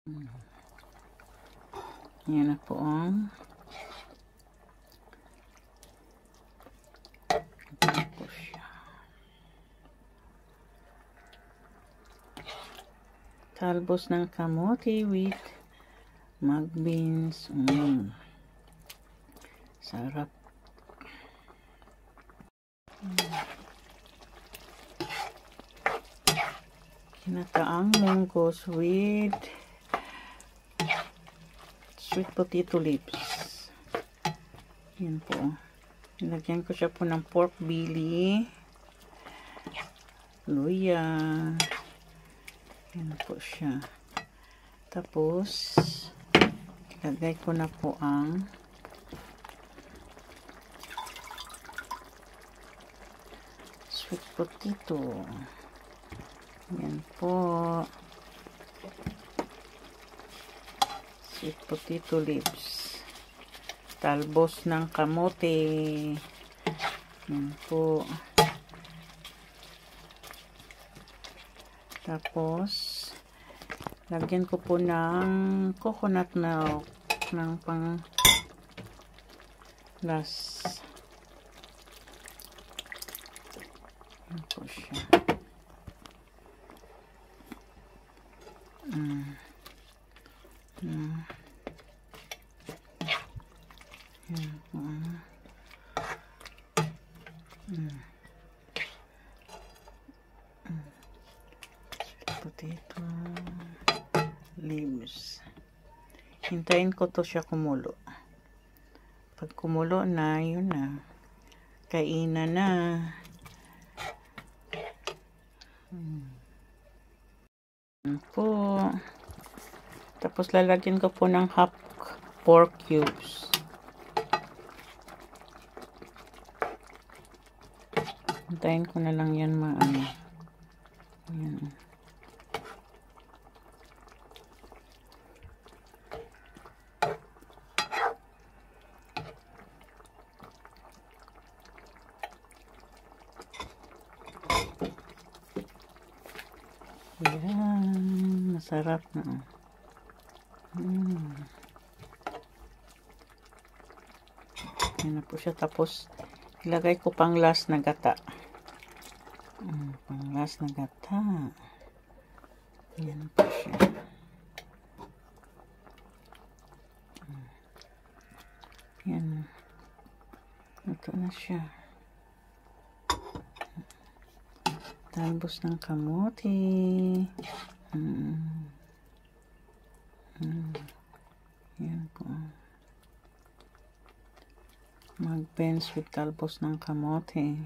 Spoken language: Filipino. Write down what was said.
Yan na po ang talbos ng kamote with mung beans. Sarap. Kinakaang munggos with sweet potato leaves. Yan po. Nilagyan ko siya po ng pork belly, luya. Yan po siya. Tapos, ilagay ko na po ang sweet potato. Yan po. Sweet potato leaves. Talbos ng kamote. Yan po. Tapos, lagyan ko po ng coconut milk ng pang last. Yan po siya. Yan po. Potato leaves. Hintayin ko to siya kumulo. Pag kumulo na, yun na. Kainan na. Yan po. Tapos lalagyan ko po ng half pork cubes. Hintayin ko na lang yan maano. Yan. Yan, masarap na. Yan na po siya. Tapos, ilagay ko pang last na gata. Pang last na gata. Yan po siya. Yan. Ito na siya. Talbos ng kamote. Yan po. Mag-bench with talbos ng kamote.